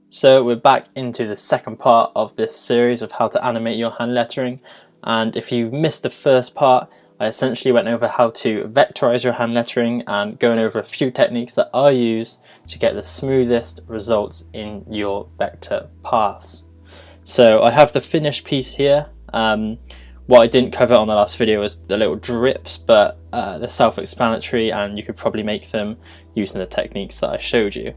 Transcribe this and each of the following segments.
So we're back into the second part of this series of how to animate your hand lettering, and if you missed the first part, I essentially went over how to vectorize your hand lettering and going over a few techniques that I use to get the smoothest results in your vector paths. So I have the finished piece here. What I didn't cover on the last video was the little drips, but they're self-explanatory and you could probably make them using the techniques that I showed you.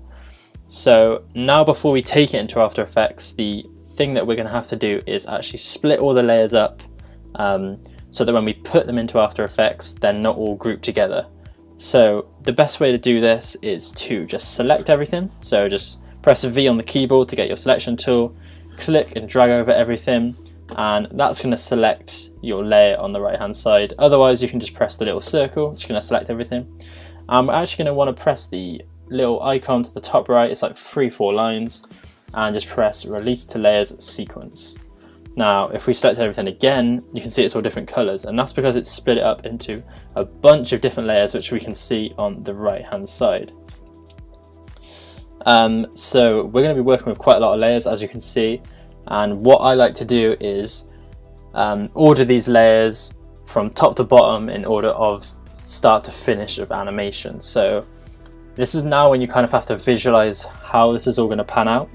So now before we take it into After Effects, the thing that we're going to have to do is actually split all the layers up so that when we put them into After Effects, they're not all grouped together. So the best way to do this is to just select everything. So just press V on the keyboard to get your selection tool, click and drag over everything, and that's going to select your layer on the right hand side. Otherwise you can just press the little circle, it's going to select everything. I'm actually going to want to press the little icon to the top right, it's like 3-4 lines, and just press release to layers sequence. Now if we select everything again, you can see it's all different colors, and that's because it's split it up into a bunch of different layers, which we can see on the right hand side. So we're going to be working with quite a lot of layers, as you can see, and what I like to do is order these layers from top to bottom in order of start to finish of animation. So this is now when you kind of have to visualize how this is all going to pan out.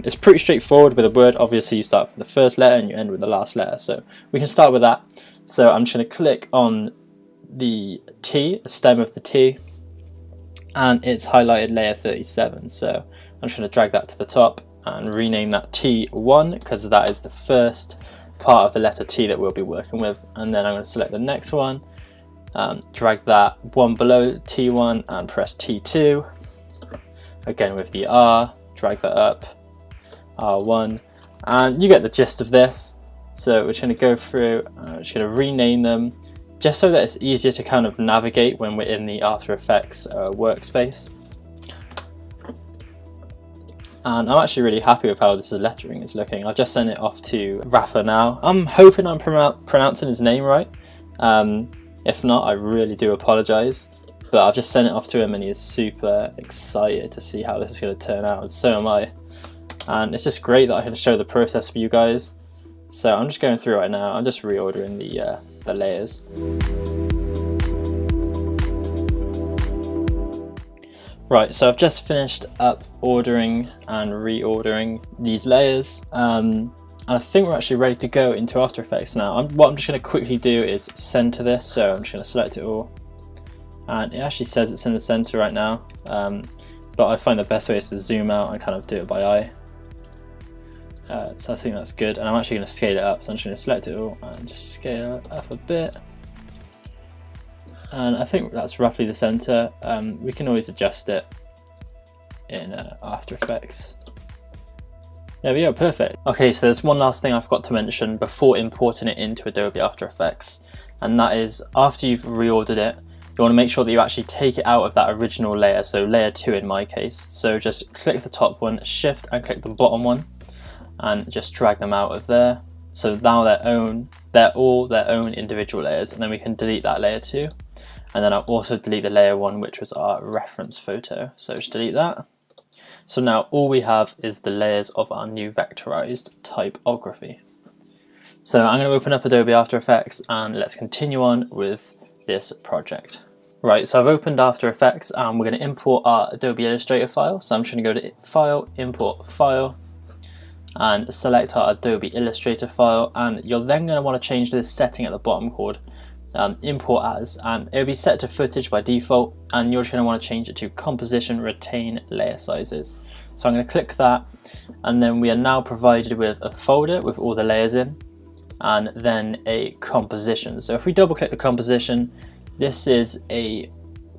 It's pretty straightforward with a word. Obviously you start from the first letter and you end with the last letter, so we can start with that. So I'm just going to click on the T, the stem of the T, and it's highlighted layer 37, so I'm just going to drag that to the top and rename that T1 because that is the first part of the letter T that we'll be working with. And then I'm going to select the next one, drag that one below T1 and press T2. Again with the R, drag that up, R1, and you get the gist of this. So we're just going to go through, we're just going to rename them just so that it's easier to kind of navigate when we're in the After Effects workspace. And I'm actually really happy with how this lettering is looking. I've just sent it off to Rafa now. I'm hoping I'm pronouncing his name right. If not, I really do apologise, but I've just sent it off to him and he's super excited to see how this is going to turn out, and so am I. And it's just great that I can show the process for you guys. So I'm just going through right now, I'm just reordering the layers. Right, so I've just finished up ordering and reordering these layers. And I think we're actually ready to go into After Effects now. What I'm just going to quickly do is center this, so I'm just going to select it all. And it actually says it's in the center right now, but I find the best way is to zoom out and kind of do it by eye. So I think that's good, and I'm actually going to scale it up, so I'm just going to select it all and just scale it up a bit. And I think that's roughly the center. We can always adjust it in After Effects. There we go, perfect. Okay, so there's one last thing I forgot to mention before importing it into Adobe After Effects, and that is after you've reordered it, you want to make sure that you actually take it out of that original layer, so layer 2 in my case. So just click the top one, shift and click the bottom one, and just drag them out of there. So now they're all their own individual layers, and then we can delete that layer 2. And then I'll also delete the layer 1, which was our reference photo. So just delete that. So now all we have is the layers of our new vectorized typography. So I'm going to open up Adobe After Effects and let's continue on with this project. Right, so I've opened After Effects and we're going to import our Adobe Illustrator file. So I'm just going to go to File, Import File, and select our Adobe Illustrator file, and you're then going to want to change this setting at the bottom called Import As, and it'll be set to footage by default, and you're just going to want to change it to Composition Retain Layer Sizes. So I'm going to click that, and then we are now provided with a folder with all the layers in, and then a composition. So if we double click the composition, this is a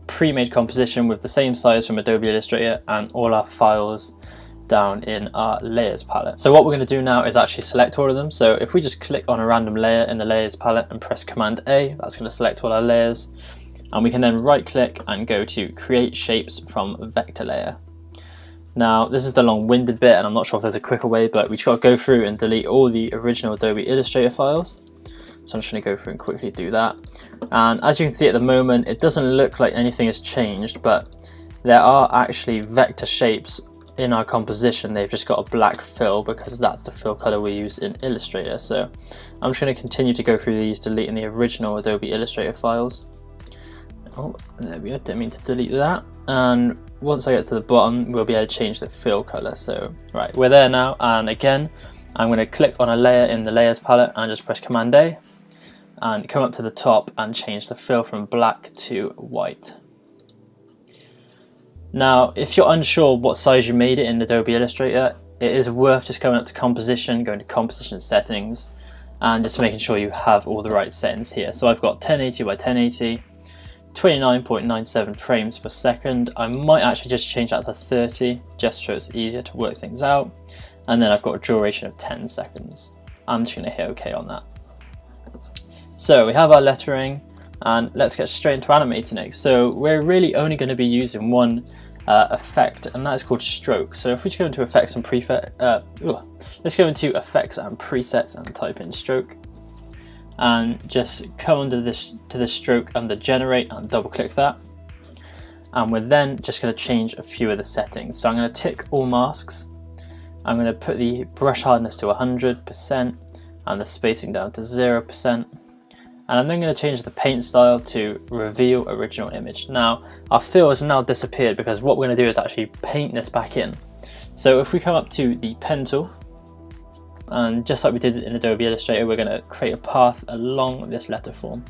pre-made composition with the same size from Adobe Illustrator and all our files down in our layers palette. So what we're going to do now is actually select all of them. So if we just click on a random layer in the layers palette and press Command A, that's going to select all our layers, and we can then right click and go to Create Shapes from Vector Layer. Now this is the long-winded bit, and I'm not sure if there's a quicker way, but we've got to go through and delete all the original Adobe Illustrator files. So I'm just going to go through and quickly do that. And as you can see at the moment, it doesn't look like anything has changed, but there are actually vector shapes in our composition they've just got a black fill because that's the fill color we use in Illustrator. So I'm just going to continue to go through these, deleting the original Adobe Illustrator files. Oh, there we go, didn't mean to delete that. And once I get to the bottom, we'll be able to change the fill color. So right, we're there now, and again I'm going to click on a layer in the layers palette and just press Command A and come up to the top and change the fill from black to white. Now, if you're unsure what size you made it in Adobe Illustrator, it is worth just going up to composition, going to composition settings, and just making sure you have all the right settings here. So I've got 1080 by 1080, 29.97 frames per second. I might actually just change that to 30 just so it's easier to work things out. And then I've got a duration of 10 seconds. I'm just going to hit OK on that. So we have our lettering, and let's get straight into animating next. So we're really only going to be using one effect, and that is called stroke. So if we just go into effects and let's go into effects and presets and type in stroke, and just come under this to the stroke under generate and double click that, and we're then just going to change a few of the settings. So I'm going to tick all masks. I'm going to put the brush hardness to 100% and the spacing down to 0%. And I'm then going to change the paint style to reveal original image. Now our fill has now disappeared because what we're going to do is actually paint this back in. So if we come up to the pen tool, and just like we did in Adobe Illustrator, we're going to create a path along this letter form.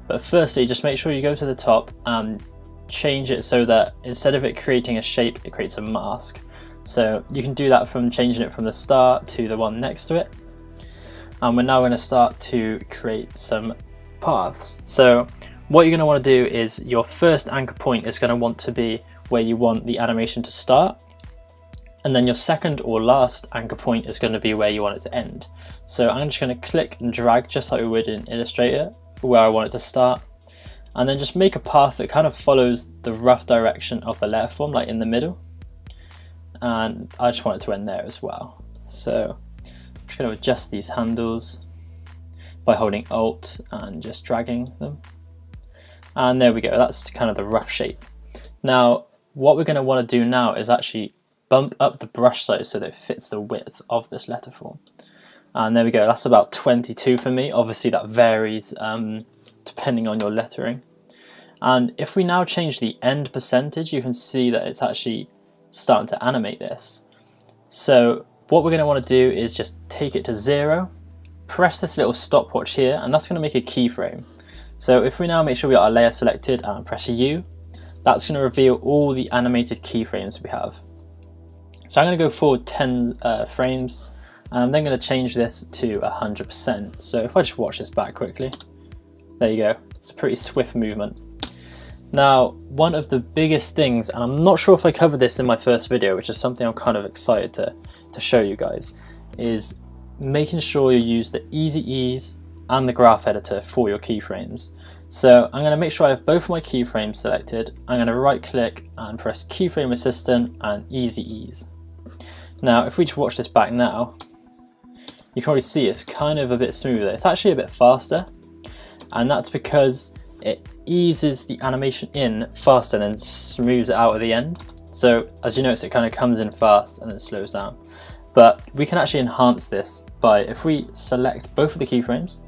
But firstly, just make sure you go to the top and change it so that instead of it creating a shape, it creates a mask. So you can do that from changing it from the start to the one next to it. And we're now going to start to create some paths. So what you're going to want to do is your first anchor point is going to want to be where you want the animation to start, and then your second or last anchor point is going to be where you want it to end. So I'm just going to click and drag just like we would in Illustrator where I want it to start, and then just make a path that kind of follows the rough direction of the letter form, like in the middle, and I just want it to end there as well. So I'm just going to adjust these handles by holding Alt and just dragging them, and there we go, that's kind of the rough shape. Now what we're going to want to do now is actually bump up the brush size so that it fits the width of this letter form, and there we go, that's about 22 for me. Obviously that varies depending on your lettering. And if we now change the end percentage, you can see that it's actually starting to animate this. So what we're going to want to do is just take it to 0, press this little stopwatch here, and that's going to make a keyframe. So if we now make sure we got our layer selected and press U, that's going to reveal all the animated keyframes we have. So I'm going to go forward 10 frames, and I'm then going to change this to 100%. So if I just watch this back quickly, there you go, it's a pretty swift movement. Now one of the biggest things, and I'm not sure if I covered this in my first video, which is something I'm kind of excited to show you guys, is making sure you use the Easy Ease and the graph editor for your keyframes. So I'm going to make sure I have both of my keyframes selected. I'm going to right click and press Keyframe Assistant and Easy Ease. Now if we just watch this back now, you can already see it's kind of a bit smoother. It's actually a bit faster, and that's because it eases the animation in faster and then smooths it out at the end. So as you notice, it kind of comes in fast and then slows down. But we can actually enhance this by, if we select both of the keyframes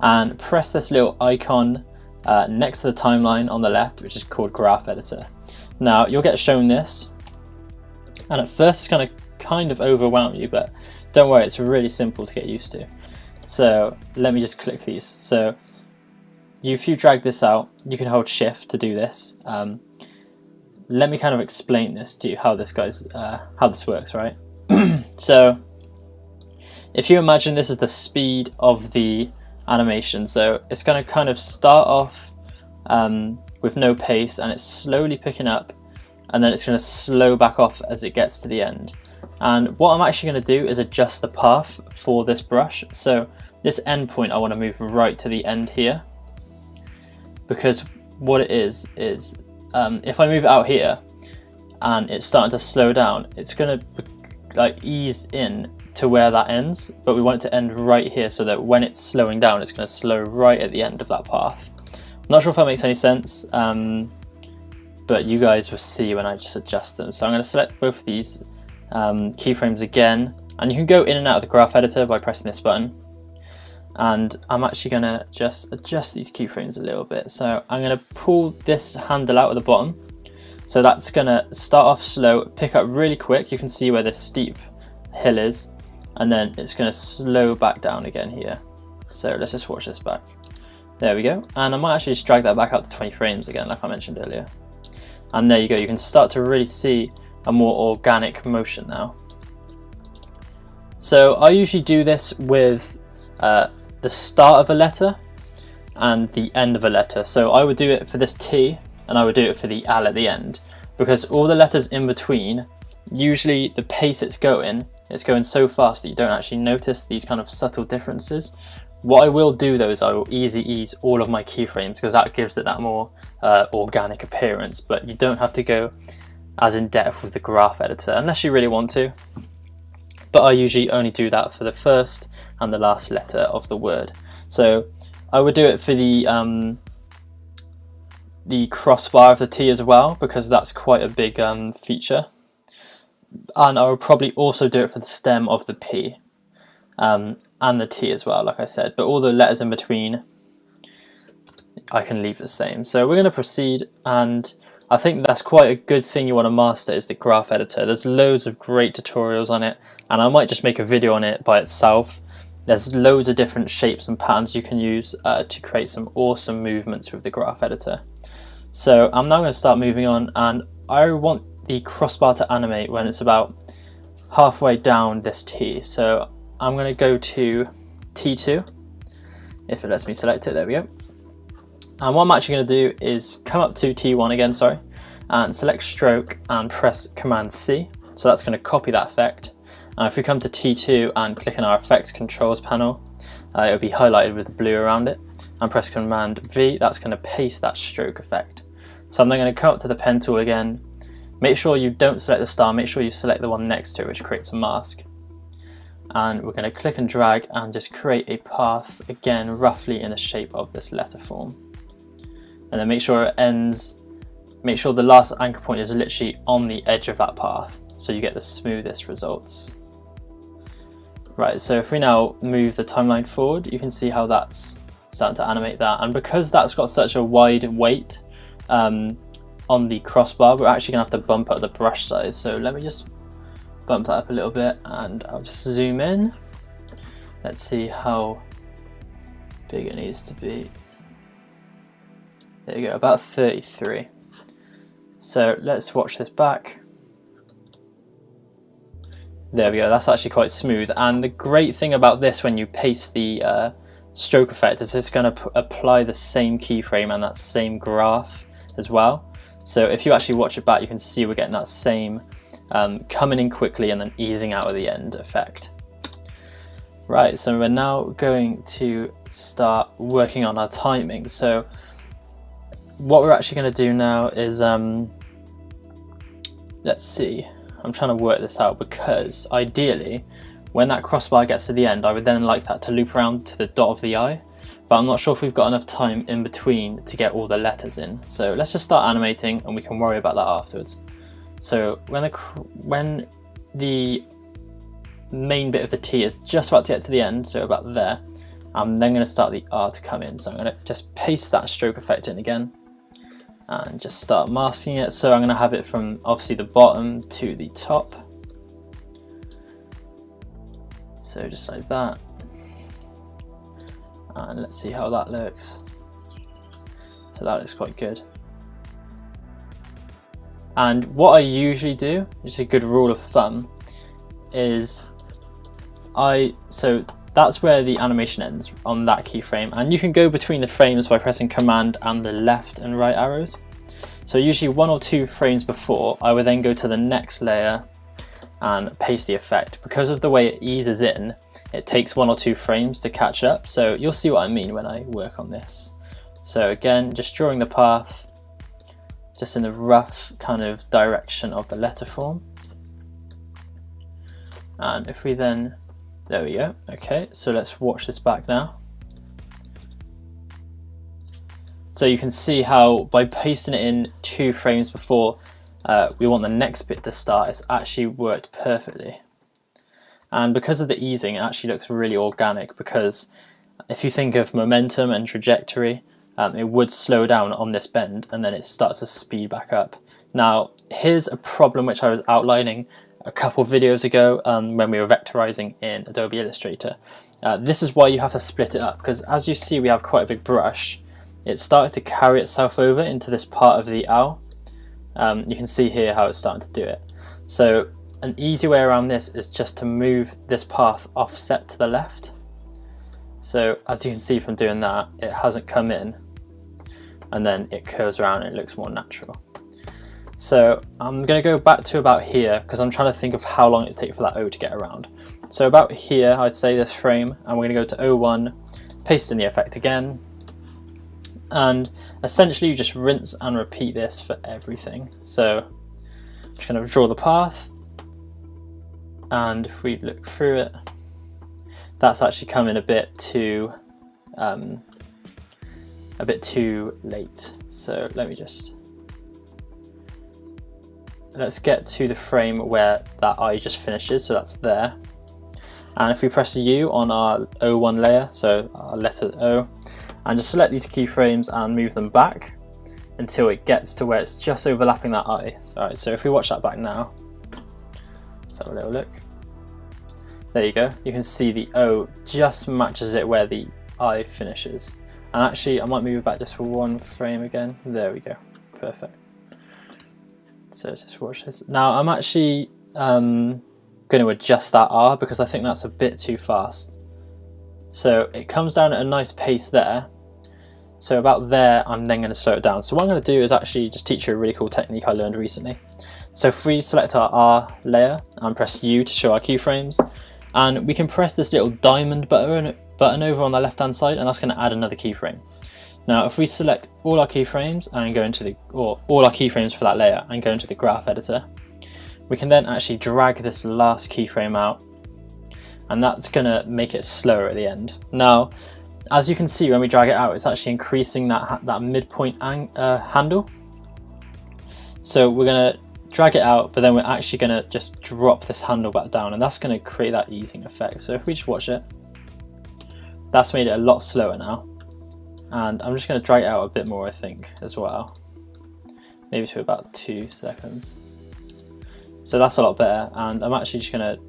and press this little icon next to the timeline on the left, which is called Graph Editor. Now you'll get shown this, and at first it's going to kind of overwhelm you, but don't worry, it's really simple to get used to. So let me just click these. So if you drag this out, you can hold Shift to do this. Let me kind of explain this to you, how this works, right? So if you imagine this is the speed of the animation, so it's going to kind of start off with no pace, and it's slowly picking up, and then it's going to slow back off as it gets to the end. And what I'm actually going to do is adjust the path for this brush. So this end point I want to move right to the end here, because what it is if I move it out here and it's starting to slow down, it's going to like ease in to where that ends, but we want it to end right here so that when it's slowing down, it's going to slow right at the end of that path. I'm not sure if that makes any sense, but you guys will see when I just adjust them. So I'm going to select both of these keyframes again, and you can go in and out of the graph editor by pressing this button. And I'm actually going to just adjust these keyframes a little bit. So I'm going to pull this handle out at the bottom. So that's going to start off slow, pick up really quick. You can see where this steep hill is, and then it's going to slow back down again here. So let's just watch this back. There we go. And I might actually just drag that back out to 20 frames again, like I mentioned earlier. And there you go. You can start to really see a more organic motion now. So I usually do this with the start of a letter and the end of a letter. So I would do it for this T, and I would do it for the L at the end, because all the letters in between, usually the pace it's going so fast that you don't actually notice these kind of subtle differences. What I will do though is I will ease all of my keyframes, because that gives it that more organic appearance, but you don't have to go as in depth with the graph editor unless you really want to. But I usually only do that for the first and the last letter of the word. So I would do it for the crossbar of the T as well, because that's quite a big feature. And I would probably also do it for the stem of the P and the T as well, like I said. But all the letters in between I can leave the same. So we're going to proceed, and I think that's quite a good thing you want to master, is the graph editor. There's loads of great tutorials on it, and I might just make a video on it by itself. There's loads of different shapes and patterns you can use to create some awesome movements with the graph editor. So I'm now going to start moving on, and I want the crossbar to animate when it's about halfway down this T. So I'm going to go to T2, if it lets me select it. There we go. And what I'm actually going to do is come up to T1 again, and select stroke and press Command C. So that's going to copy that effect. And if we come to T2 and click on our effects controls panel, it'll be highlighted with blue around it, and press Command V, that's going to paste that stroke effect. So I'm then going to come up to the pen tool again. Make sure you don't select the star, make sure you select the one next to it, which creates a mask. And we're going to click and drag and just create a path, again roughly in the shape of this letter form. And then make sure it ends, make sure the last anchor point is literally on the edge of that path, so you get the smoothest results. Right, so if we now move the timeline forward, you can see how that's starting to animate that. And because that's got such a wide weight on the crossbar, we're actually going to have to bump up the brush size. So let me just bump that up a little bit, and I'll just zoom in. Let's see how big it needs to be. There you go, about 33. So let's watch this back. There we go, that's actually quite smooth. And the great thing about this when you paste the stroke effect is it's going to apply the same keyframe and that same graph as well. So if you actually watch it back, you can see we're getting that same coming in quickly and then easing out at the end effect. Right, so we're now going to start working on our timing. So what we're actually going to do now is, let's see, I'm trying to work this out, because ideally when that crossbar gets to the end, I would then like that to loop around to the dot of the I, but I'm not sure if we've got enough time in between to get all the letters in. So let's just start animating and we can worry about that afterwards. So when the main bit of the T is just about to get to the end, so about there, I'm then going to start the R to come in. So I'm going to just paste that stroke effect in again and just start masking it. So I'm going to have it from obviously the bottom to the top. So just like that. And let's see how that looks. So that looks quite good. And what I usually do, which is a good rule of thumb, is so that's where the animation ends on that keyframe, and you can go between the frames by pressing Command and the left and right arrows. So usually 1 or 2 frames before, I would then go to the next layer and paste the effect. Because of the way it eases in, it takes 1 or 2 frames to catch up, so you'll see what I mean when I work on this. So again, just drawing the path just in the rough kind of direction of the letter form. And if we then, there we go. Okay, so let's watch this back now. So you can see how by pasting it in 2 frames before we want the next bit to start, it's actually worked perfectly. And because of the easing, it actually looks really organic, because if you think of momentum and trajectory, it would slow down on this bend and then it starts to speed back up. Now, here's a problem which I was outlining a couple videos ago when we were vectorizing in Adobe Illustrator. This is why you have to split it up, because as you see we have quite a big brush. It started to carry itself over into this part of the owl. You can see here how it's starting to do it. So an easy way around this is just to move this path offset to the left. So as you can see from doing that, it hasn't come in and then it curves around and it looks more natural. So I'm going to go back to about here, because I'm trying to think of how long it takes for that O to get around. So about here, I'd say this frame, and we're going to go to O1, paste in the effect again, and essentially you just rinse and repeat this for everything. So I'm just going to draw the path, and if we look through it, that's actually coming a bit too late. So let's get to the frame where that eye just finishes, so that's there. And if we press U on our O1 layer, so our letter O, and just select these keyframes and move them back until it gets to where it's just overlapping that eye. Alright, so if we watch that back now, let's have a little look. There you go, you can see the O just matches it where the eye finishes. And actually I might move it back just for 1 frame again. There we go, perfect. So just watch this. Now I'm actually going to adjust that R, because I think that's a bit too fast. So it comes down at a nice pace there. So about there, I'm then going to slow it down. So what I'm going to do is actually just teach you a really cool technique I learned recently. So if we select our R layer and press U to show our keyframes, and we can press this little diamond button over on the left hand side, and that's going to add another keyframe. Now if we select all our keyframes and go into all our keyframes for that layer and go into the graph editor, we can then actually drag this last keyframe out, and that's going to make it slower at the end. Now as you can see, when we drag it out, it's actually increasing that midpoint handle. So we're going to drag it out, but then we're actually going to just drop this handle back down, and that's going to create that easing effect. So if we just watch it, that's made it a lot slower now. And I'm just going to drag it out a bit more, I think, as well. Maybe to about 2 seconds. So that's a lot better, and I'm actually just going to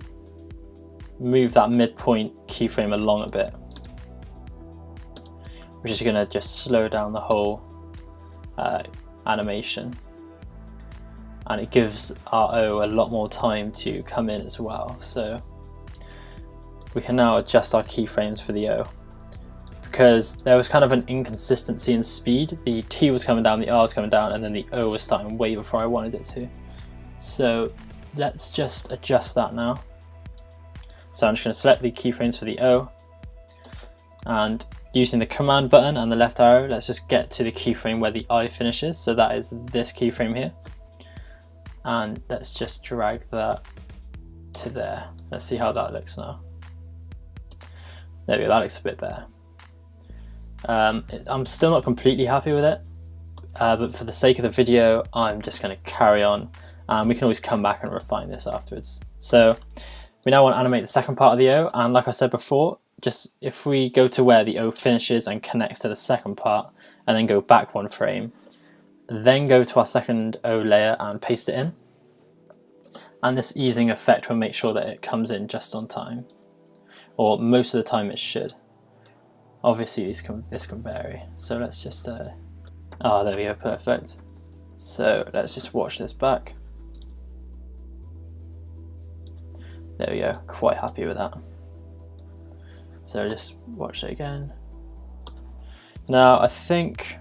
move that midpoint keyframe along a bit, which is going to just slow down the whole animation. And it gives our O a lot more time to come in as well. So we can now adjust our keyframes for the O, because there was kind of an inconsistency in speed. The T was coming down, the R was coming down, and then the O was starting way before I wanted it to. So let's just adjust that now. So I'm just going to select the keyframes for the O, and using the command button and the left arrow, let's just get to the keyframe where the eye finishes. So that is this keyframe here. And let's just drag that to there. Let's see how that looks now. There we go, that looks a bit better. I'm still not completely happy with it, but for the sake of the video, I'm just going to carry on, and we can always come back and refine this afterwards. So we now want to animate the second part of the O, and like I said before, just if we go to where the O finishes and connects to the second part, and then go back 1 frame, then go to our second O layer and paste it in, and this easing effect will make sure that it comes in just on time, or most of the time it should. Obviously this can vary, so let's just there we go, perfect. So let's just watch this back. There we go, quite happy with that. So just watch it again. Now I think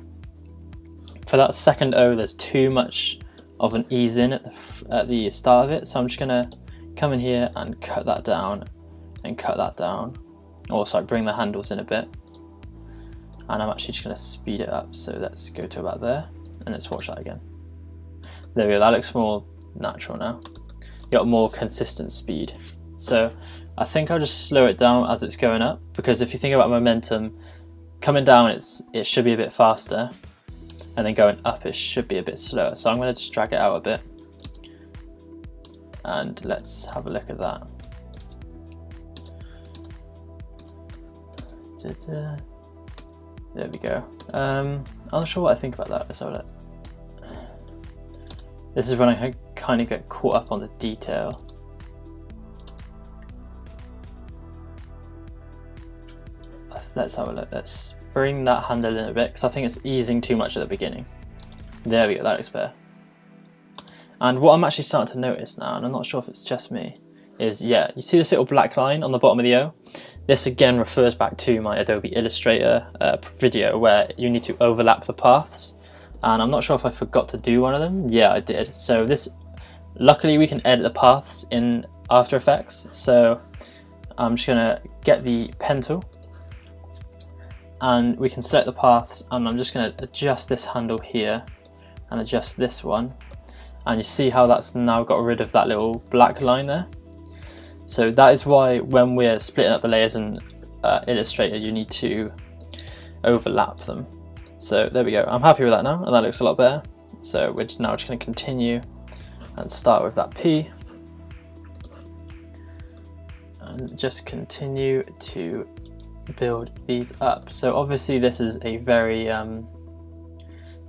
for that second O, there's too much of an ease in at the start of it, so I'm just gonna come in here and cut that down and cut that down. Also, bring the handles in a bit, and I'm actually just gonna speed it up. So let's go to about there, and let's watch that again. There we go. That looks more natural now. You got more consistent speed. So I think I'll just slow it down as it's going up, because if you think about momentum, coming down it should be a bit faster, and then going up it should be a bit slower. So I'm going to just drag it out a bit, and let's have a look at that. There we go. I'm not sure what I think about that. Let's have a look. This is when I kind of get caught up on the detail. Let's have a look. Let's bring that handle in a bit, because I think it's easing too much at the beginning. There we go, that looks better. And what I'm actually starting to notice now, and I'm not sure if it's just me, is, yeah, you see this little black line on the bottom of the O? This again refers back to my Adobe Illustrator video where you need to overlap the paths. And I'm not sure if I forgot to do one of them. Yeah, I did. So this, luckily we can edit the paths in After Effects. So I'm just gonna get the pen tool, and we can select the paths, and I'm just gonna adjust this handle here and adjust this one. And you see how that's now got rid of that little black line there. So that is why when we're splitting up the layers in Illustrator, you need to overlap them. So there we go, I'm happy with that now, and that looks a lot better. So we're now just going to continue and start with that P, and just continue to build these up. So obviously this is a very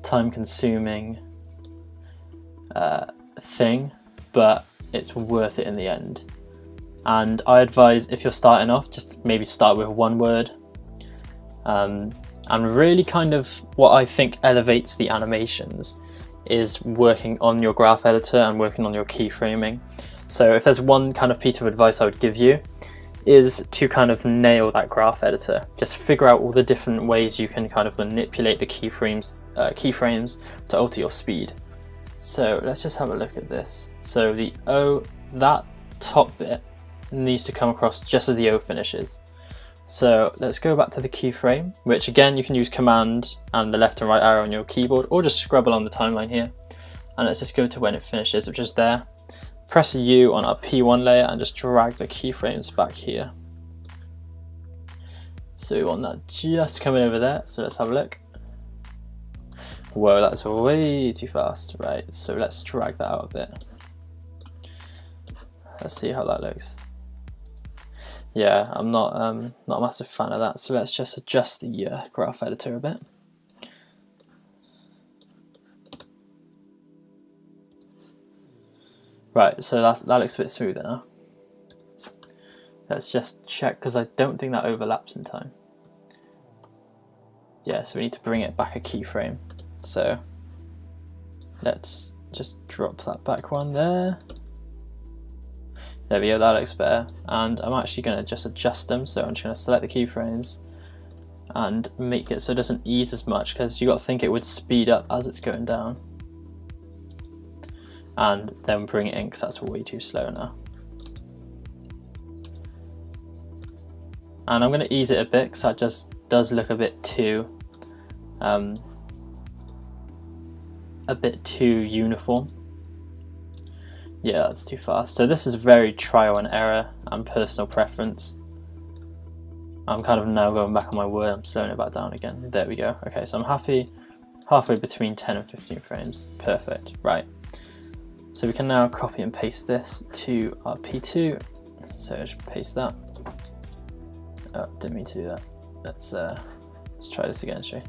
time consuming thing, but it's worth it in the end. And I advise, if you're starting off, just maybe start with one word. And really kind of what I think elevates the animations is working on your graph editor and working on your keyframing. So if there's one kind of piece of advice I would give you, is to kind of nail that graph editor. Just figure out all the different ways you can kind of manipulate the keyframes to alter your speed. So let's just have a look at this. So the O, that top bit needs to come across just as the O finishes. So let's go back to the keyframe, which again you can use Command and the left and right arrow on your keyboard, or just scrub along the timeline here. And let's just go to when it finishes, which is there. Press U on our P1 layer and just drag the keyframes back here. So we want that just coming over there, so let's have a look. Whoa, that's way too fast. Right, so let's drag that out a bit. Let's see how that looks. Yeah, I'm not a massive fan of that, so let's just adjust the graph editor a bit. Right, so that looks a bit smoother now. Let's just check, because I don't think that overlaps in time. Yeah, so we need to bring it back a keyframe. So let's just drop that back one there. There we go, that looks better. And I'm actually going to just adjust them, so I'm just going to select the keyframes and make it so it doesn't ease as much, because you got to think it would speed up as it's going down. And then bring it in, because that's way too slow now. And I'm going to ease it a bit, because that just does look a bit too uniform. Yeah, that's too fast. So this is very trial and error and personal preference. I'm kind of now going back on my word, I'm slowing it back down again. There we go. Okay, so I'm happy halfway between 10 and 15 frames. Perfect, right. So we can now copy and paste this to our P2. So just paste that. Oh, didn't mean to do that. Let's try this again, shall we?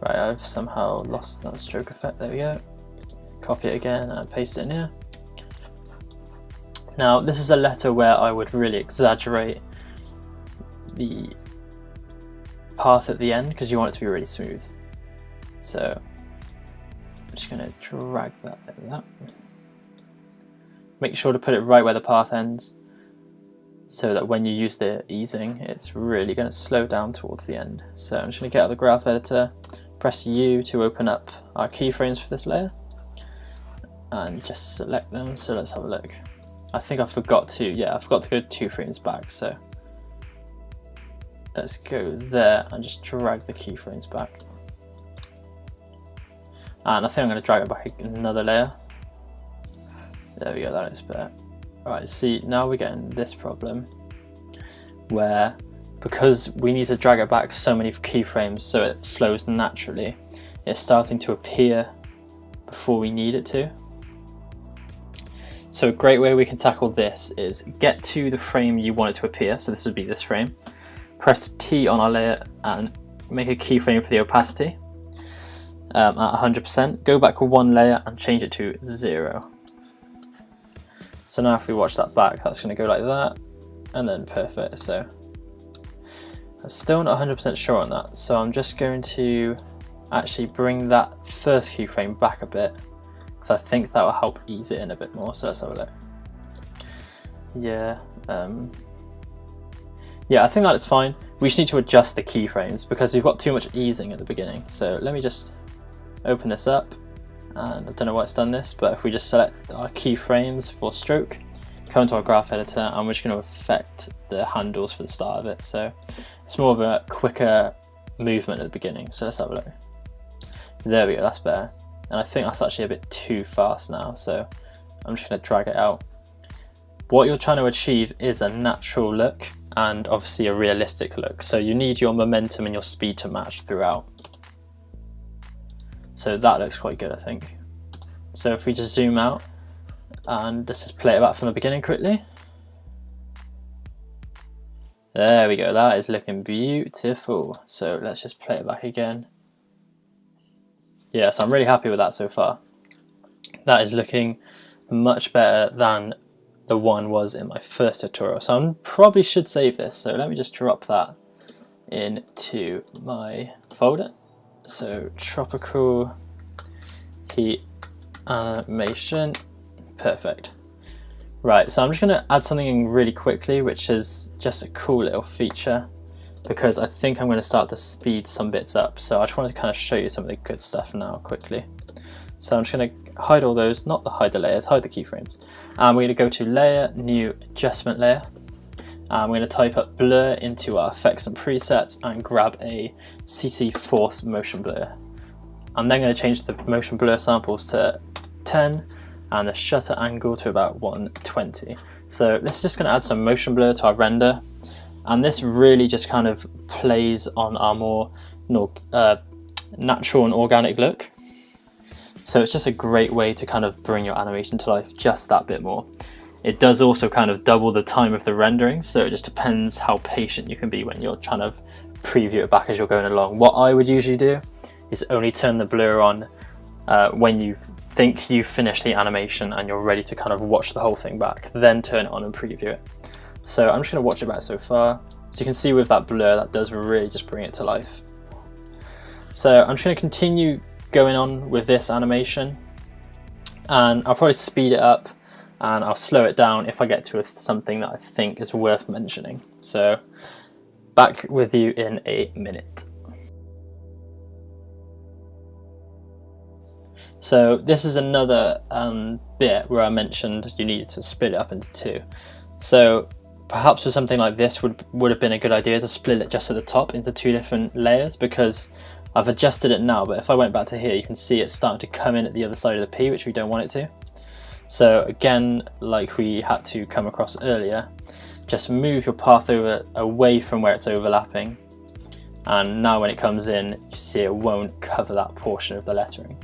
Right, I've somehow lost that stroke effect. There we go. Copy it again and paste it in here. Now this is a letter where I would really exaggerate the path at the end, because you want it to be really smooth. So I'm just going to drag that like that. Make sure to put it right where the path ends, so that when you use the easing, it's really going to slow down towards the end. So I'm just going to get out the graph editor, press U to open up our keyframes for this layer, and just select them. So let's have a look. I think I forgot to go 2 frames back, so let's go there and just drag the keyframes back. And I think I'm going to drag it back another layer. There we go, that looks better. Alright, see, now we're getting this problem where because we need to drag it back so many keyframes so it flows naturally, it's starting to appear before we need it to. So a great way we can tackle this is get to the frame you want it to appear, so this would be this frame, press T on our layer and make a keyframe for the opacity at 100%, go back one layer and change it to 0. So now if we watch that back, that's going to go like that, and then perfect. So I'm still not 100% sure on that, so I'm just going to actually bring that first keyframe back a bit, because I think that will help ease it in a bit more. So let's have a look. Yeah, I think that is fine. We just need to adjust the keyframes because we've got too much easing at the beginning. So let me just open this up, and I don't know why it's done this, but if we just select our keyframes for stroke, come into our graph editor, and we're just going to affect the handles for the start of it. So it's more of a quicker movement at the beginning. So let's have a look. There we go, that's better. And I think that's actually a bit too fast now, so I'm just going to drag it out. What you're trying to achieve is a natural look and obviously a realistic look. So you need your momentum and your speed to match throughout. So that looks quite good, I think. So if we just zoom out and let's just play it back from the beginning quickly. There we go, that is looking beautiful. So let's just play it back again. Yes, I'm really happy with that so far. That is looking much better than the one was in my first tutorial. So I probably should save this. So let me just drop that into my folder. So tropical heat animation, perfect. Right, so I'm just going to add something in really quickly, which is just a cool little feature, because I think I'm going to start to speed some bits up. So I just wanted to kind of show you some of the good stuff now quickly. So I'm just going to hide all those, not hide the layers, hide the keyframes. And we're going to go to layer, new adjustment layer. And we're going to type up blur into our effects and presets and grab a CC force motion blur. I'm then going to change the motion blur samples to 10 and the shutter angle to about 120. So this is just going to add some motion blur to our render. And this really just kind of plays on our more natural and organic look. So it's just a great way to kind of bring your animation to life just that bit more. It does also kind of double the time of the rendering, so it just depends how patient you can be when you're trying to preview it back as you're going along. What I would usually do is only turn the blur on when you think you've finished the animation and you're ready to kind of watch the whole thing back, then turn it on and preview it. So I'm just going to watch it back so far. So you can see with that blur, that does really just bring it to life. So I'm just going to continue going on with this animation, and I'll probably speed it up and I'll slow it down if I get to something that I think is worth mentioning. So back with you in a minute. So this is another bit where I mentioned you needed to split it up into two. So perhaps with something like this would have been a good idea to split it just at the top into two different layers, because I've adjusted it now, but if I went back to here, you can see it's starting to come in at the other side of the P, which we don't want it to. So again, like we had to come across earlier, just move your path over away from where it's overlapping. And now when it comes in, you see it won't cover that portion of the lettering.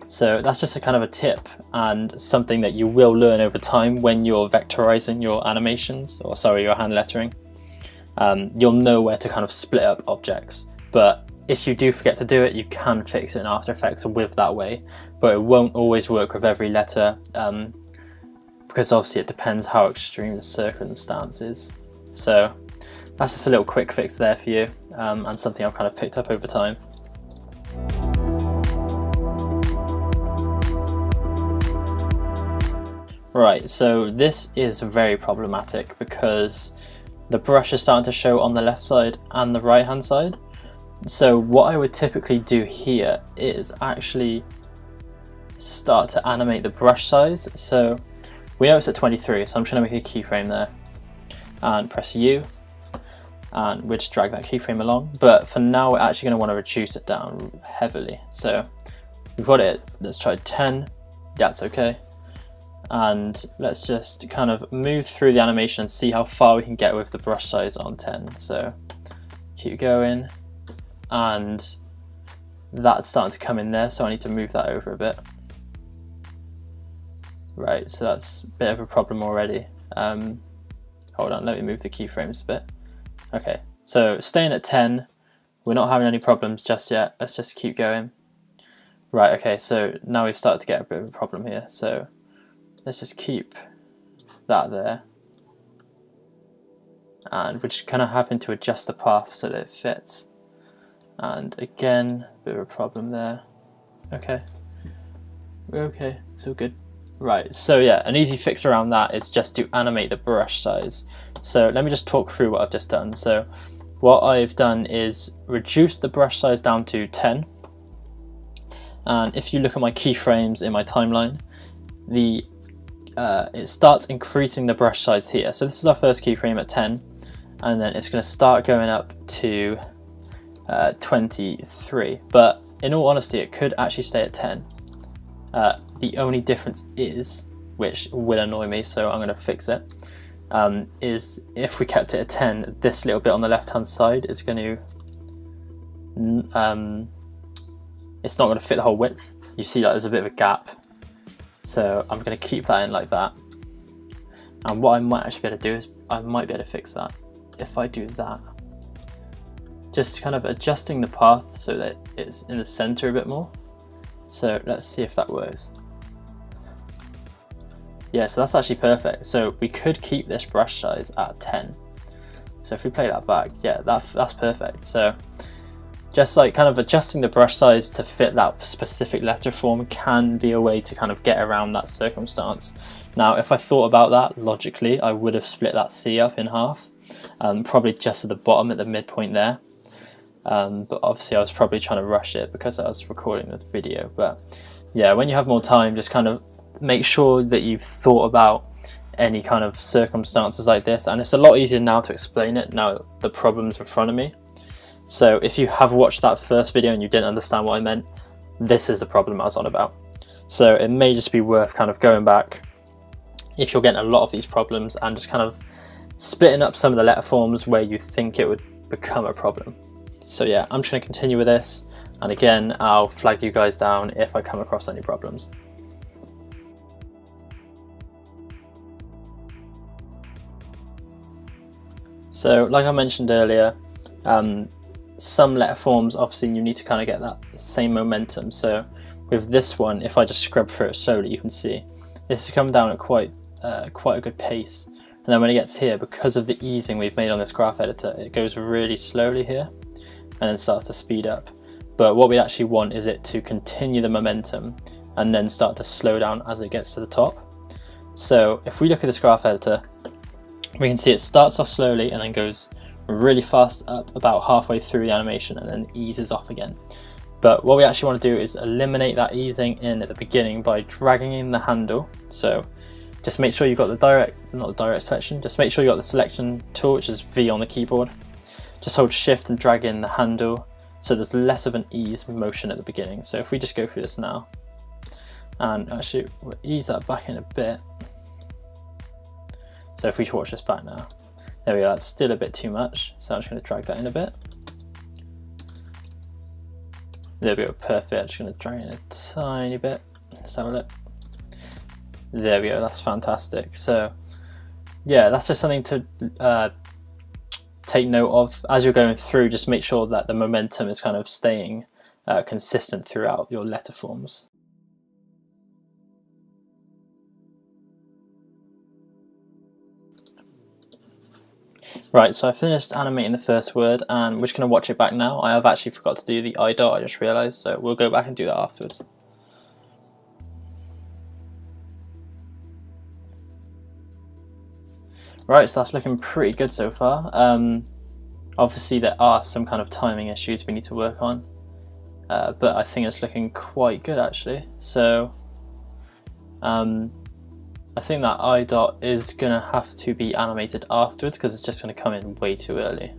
So that's just a kind of a tip and something that you will learn over time when you're vectorizing your animations, or sorry, your hand lettering. You'll know where to kind of split up objects, but if you do forget to do it, you can fix it in After Effects with that way, but it won't always work with every letter, because obviously it depends how extreme the circumstance is. So that's just a little quick fix there for you, and something I've kind of picked up over time. Right, so this is very problematic because the brush is starting to show on the left side and the right hand side. So what I would typically do here is actually start to animate the brush size. So we know it's at 23, so I'm just going to make a keyframe there and press U, and we'll just drag that keyframe along. But for now, we're actually going to want to reduce it down heavily. So we've got it, let's try 10, that's okay. and let's just kind of move through the animation and see how far we can get with the brush size on 10. So keep going, and that's starting to come in there, so I need to move that over a bit. Right, so that's a bit of a problem already. Hold on, let me move the keyframes a bit. Okay, so staying at 10, we're not having any problems just yet. Let's just keep going. Right, okay, so now we've started to get a bit of a problem here. So let's just keep that there. And we're just kind of having to adjust the path so that it fits. And again, a bit of a problem there. Okay, we're okay, it's all good. Right, so yeah, an easy fix around that is just to animate the brush size. So let me just talk through what I've just done. So what I've done is reduce the brush size down to 10. And if you look at my keyframes in my timeline, it starts increasing the brush size here. So this is our first keyframe at 10, and then it's going to start going up to 23. But in all honesty, it could actually stay at 10. The only difference is, which will annoy me, so I'm going to fix it, is if we kept it at 10, this little bit on the left hand side is going to, it's not going to fit the whole width. You see that there's a bit of a gap, so I'm going to keep that in like that. And what I might actually be able to do is I might be able to fix that if I do that, just kind of adjusting the path so that it's in the center a bit more. So let's see if that works. Yeah, so that's actually perfect. So we could keep this brush size at 10. So if we play that back, yeah, that's perfect. So just like kind of adjusting the brush size to fit that specific letter form can be a way to kind of get around that circumstance. Now, if I thought about that logically, I would have split that C up in half, probably just at the bottom at the midpoint there. But obviously I was probably trying to rush it because I was recording the video. But yeah, when you have more time, just kind of make sure that you've thought about any kind of circumstances like this, and it's a lot easier now to explain it now the problem's in front of me. So if you have watched that first video and you didn't understand what I meant, this is the problem I was on about. So it may just be worth kind of going back if you're getting a lot of these problems and just kind of splitting up some of the letter forms where you think it would become a problem. So yeah, I'm just going to continue with this, and again I'll flag you guys down if I come across any problems. So like I mentioned earlier, some letter forms obviously you need to kind of get that same momentum. So with this one, if I just scrub through it slowly, you can see this is coming down at quite a good pace, and then when it gets here, because of the easing we've made on this graph editor, it goes really slowly here and then starts to speed up. But what we actually want is it to continue the momentum and then start to slow down as it gets to the top. So if we look at this graph editor, we can see it starts off slowly and then goes really fast up about halfway through the animation and then eases off again. But what we actually want to do is eliminate that easing in at the beginning by dragging in the handle. So just make sure you've got not the direct selection, just make sure you've got the selection tool, which is V on the keyboard. Just hold shift and drag in the handle so there's less of an ease motion at the beginning. So if we just go through this now, and actually we'll ease that back in a bit. So if we watch this back now, there we are, it's still a bit too much, so I'm just going to drag that in a bit. There we go, perfect. I'm just going to drag it in a tiny bit. Let's have a look. There we go, that's fantastic. So yeah, that's just something to take note of as you're going through. Just make sure that the momentum is kind of staying consistent throughout your letter forms. Right, so I finished animating the first word and we're just going to watch it back now. I have actually forgot to do the I dot, I just realised, so we'll go back and do that afterwards. Right, so that's looking pretty good so far. Obviously there are some kind of timing issues we need to work on, but I think it's looking quite good actually. So I think that I dot is going to have to be animated afterwards because it's just going to come in way too early.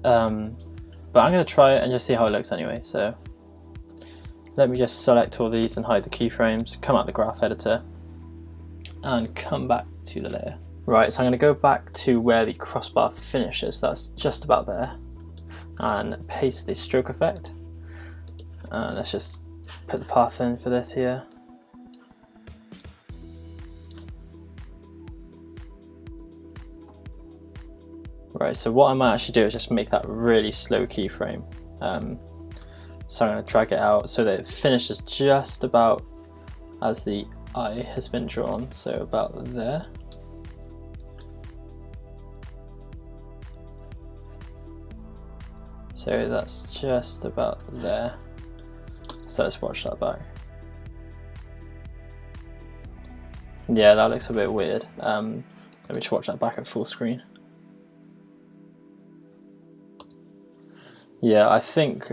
But I'm going to try it and just see how it looks anyway. So let me just select all these and hide the keyframes, come out the graph editor and come back to the layer. Right, so I'm going to go back to where the crossbar finishes, that's just about there, and paste the stroke effect. Let's just put the path in for this here. Right, so what I might actually do is just make that really slow keyframe. So I'm going to drag it out so that it finishes just about as the eye has been drawn, so about there. So that's just about there. So let's watch that back. Yeah, that looks a bit weird. Let me just watch that back at full screen. Yeah, I think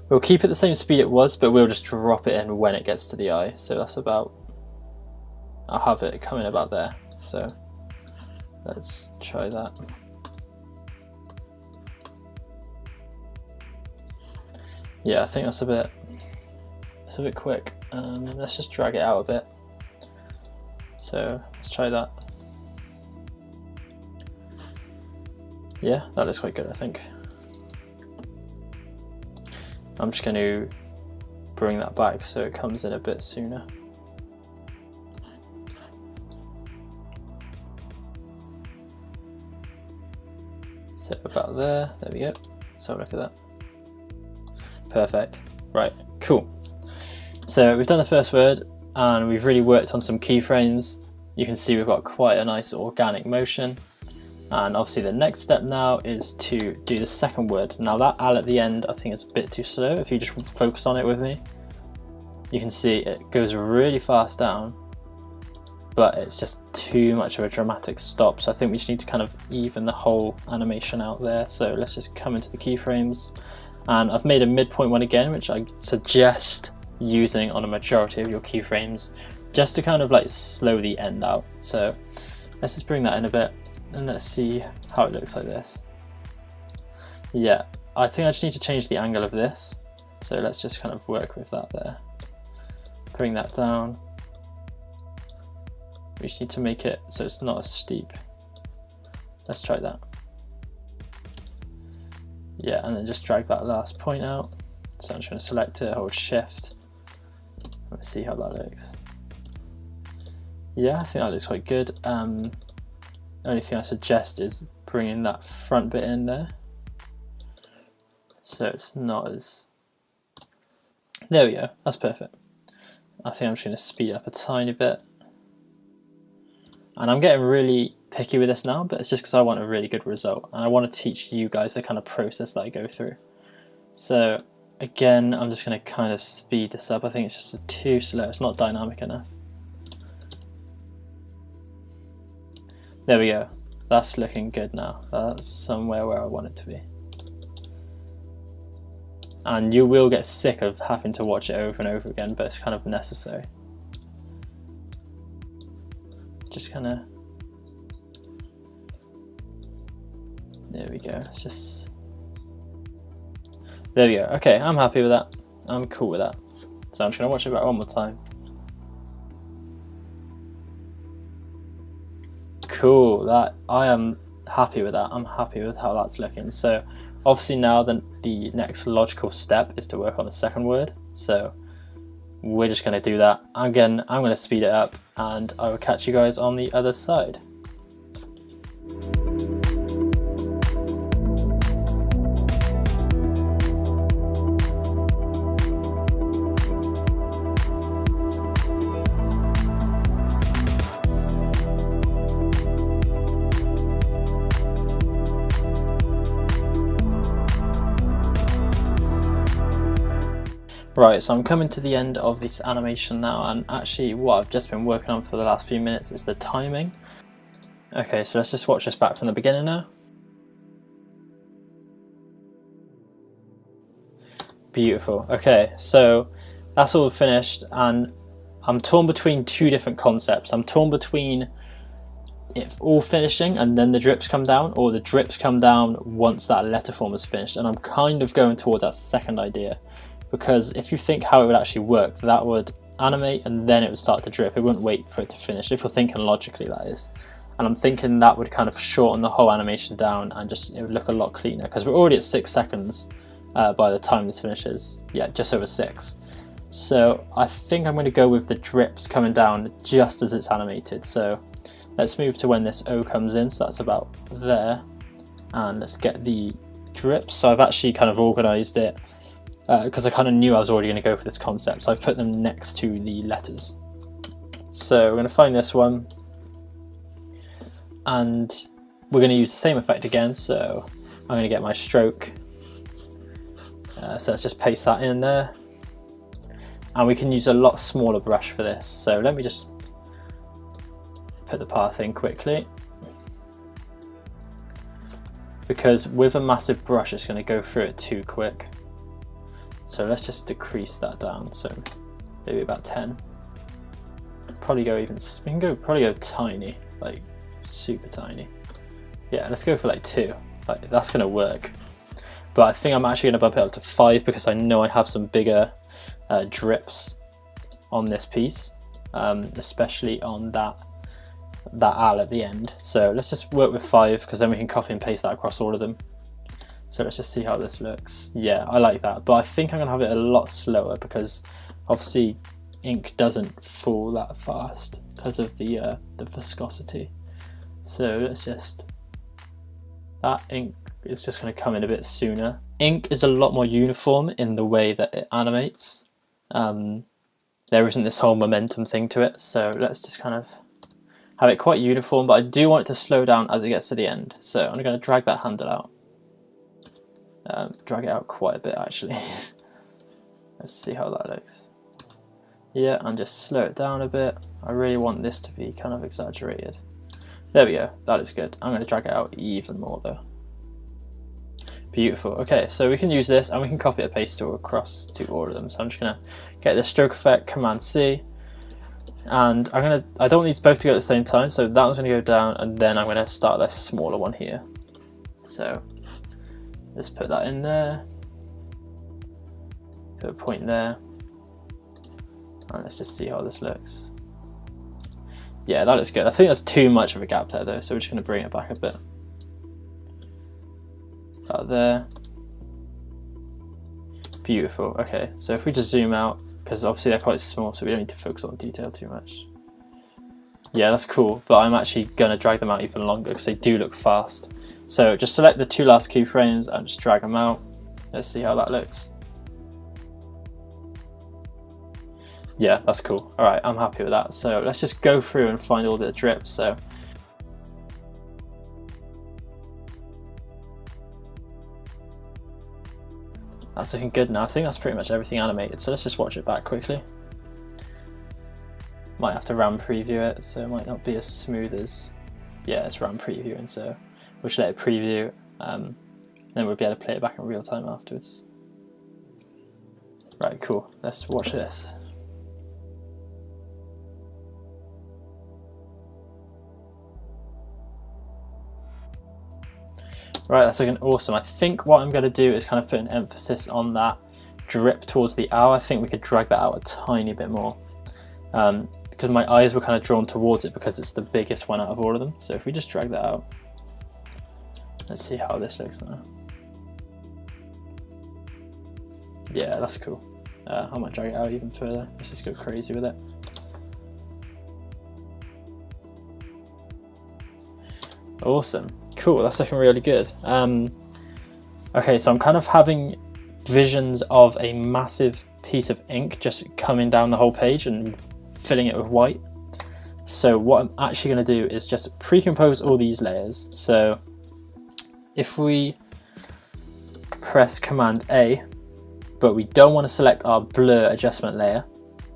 we'll keep it the same speed it was, but we'll just drop it in when it gets to the eye. So that's about, I'll have it come in about there. So let's try that. Yeah, I think that's a bit quick. Let's just drag it out a bit. So let's try that. Yeah, that looks quite good, I think. I'm just going to bring that back so it comes in a bit sooner. So about there we go. So look at that. Perfect. Right, cool. So we've done the first word and we've really worked on some keyframes. You can see we've got quite a nice organic motion. And obviously the next step now is to do the second word. Now that al at the end I think is a bit too slow. If you just focus on it with me, you can see it goes really fast down, but it's just too much of a dramatic stop. So I think we just need to kind of even the whole animation out there. So let's just come into the keyframes. And I've made a midpoint one again, which I suggest using on a majority of your keyframes, just to kind of like slow the end out. So let's just bring that in a bit and let's see how it looks like this. Yeah, I think I just need to change the angle of this. So let's just kind of work with that there. Bring that down. We just need to make it so it's not as steep. Let's try that. Yeah, and then just drag that last point out. So I'm just going to select it, hold shift. Let's see how that looks. Yeah, I think that looks quite good. Only thing I suggest is bringing that front bit in there, so it's not as, there we go, that's perfect. I think I'm just going to speed up a tiny bit. And I'm getting really picky with this now, but it's just because I want a really good result and I want to teach you guys the kind of process that I go through. So again, I'm just going to kind of speed this up. I think it's just too slow, it's not dynamic enough. There we go, that's looking good now. That's somewhere where I want it to be. And you will get sick of having to watch it over and over again, but it's kind of necessary. Just kind of, there we go, it's just, there we go. Okay, I'm happy with that, I'm cool with that. So I'm just going to watch it back one more time. Cool, that I am happy with that. I'm happy with how that's looking. So obviously now the next logical step is to work on the second word. So we're just going to do that. Again, I'm going to speed it up and I will catch you guys on the other side. Right, so I'm coming to the end of this animation now, and actually what I've just been working on for the last few minutes is the timing. Okay, so let's just watch this back from the beginning now. Beautiful. Okay, so that's all finished, and I'm torn between two different concepts. I'm torn between it all finishing and then the drips come down, or the drips come down once that letter form is finished, and I'm kind of going towards that second idea, because if you think how it would actually work, that would animate and then it would start to drip. It wouldn't wait for it to finish, if you're thinking logically, that is. And I'm thinking that would kind of shorten the whole animation down and just it would look a lot cleaner, because we're already at 6 seconds by the time this finishes. Yeah, just over 6. So I think I'm going to go with the drips coming down just as it's animated. So let's move to when this O comes in, so that's about there, and let's get the drips. So I've actually kind of organized it because I kind of knew I was already going to go for this concept, so I've put them next to the letters. So we're going to find this one, and we're going to use the same effect again. So I'm going to get my stroke, so let's just paste that in there, and we can use a lot smaller brush for this. So let me just put the path in quickly, because with a massive brush it's going to go through it too quick. So let's just decrease that down, so maybe about 10. Probably go even, we can probably go tiny, like super tiny. Yeah, let's go for like 2. Like, that's going to work. But I think I'm actually going to bump it up to 5 because I know I have some bigger drips on this piece, especially on that L at the end. So let's just work with 5, because then we can copy and paste that across all of them. So let's just see how this looks. Yeah, I like that, but I think I'm gonna have it a lot slower, because obviously ink doesn't fall that fast because of the viscosity. So let's just, that ink is just going to come in a bit sooner. Ink is a lot more uniform in the way that it animates. There isn't this whole momentum thing to it, so let's just kind of have it quite uniform, but I do want it to slow down as it gets to the end. So I'm going to drag that handle out. Drag it out quite a bit actually. Let's see how that looks. Yeah, and just slow it down a bit. I really want this to be kind of exaggerated. There we go, that is good. I'm going to drag it out even more though. Beautiful. Okay, so we can use this and we can copy and paste it across to all of them. So I'm just going to get the stroke effect, Command C, and I don't want these both to go at the same time, so that one's going to go down, and then I'm going to start a smaller one here. So let's put that in there, put a point there, and let's just see how this looks. Yeah, that looks good. I think that's too much of a gap there though, so we're just going to bring it back a bit. About there. Beautiful. Okay, so if we just zoom out, because obviously they're quite small, so we don't need to focus on detail too much. Yeah, that's cool, but I'm actually going to drag them out even longer because they do look fast. So just select the 2 last keyframes and just drag them out. Let's see how that looks. Yeah, that's cool. Alright, I'm happy with that. So let's just go through and find all the drips. So that's looking good now. I think that's pretty much everything animated. So let's just watch it back quickly. Might have to RAM preview it, so it might not be as smooth as, yeah, it's RAM previewing, so we'll just let it preview, then we'll be able to play it back in real time afterwards. Right, cool, let's watch this. Right, that's looking awesome. I think what I'm going to do is kind of put an emphasis on that drip towards the owl. I think we could drag that out a tiny bit more. Because my eyes were kind of drawn towards it because it's the biggest one out of all of them. So if we just drag that out, let's see how this looks now. Yeah, that's cool. I might drag it out even further. Let's just go crazy with it. Awesome, cool, that's looking really good. Okay, so I'm kind of having visions of a massive piece of ink just coming down the whole page and filling it with white. So what I'm actually going to do is just pre-compose all these layers. So if we press Command A, but we don't want to select our blur adjustment layer,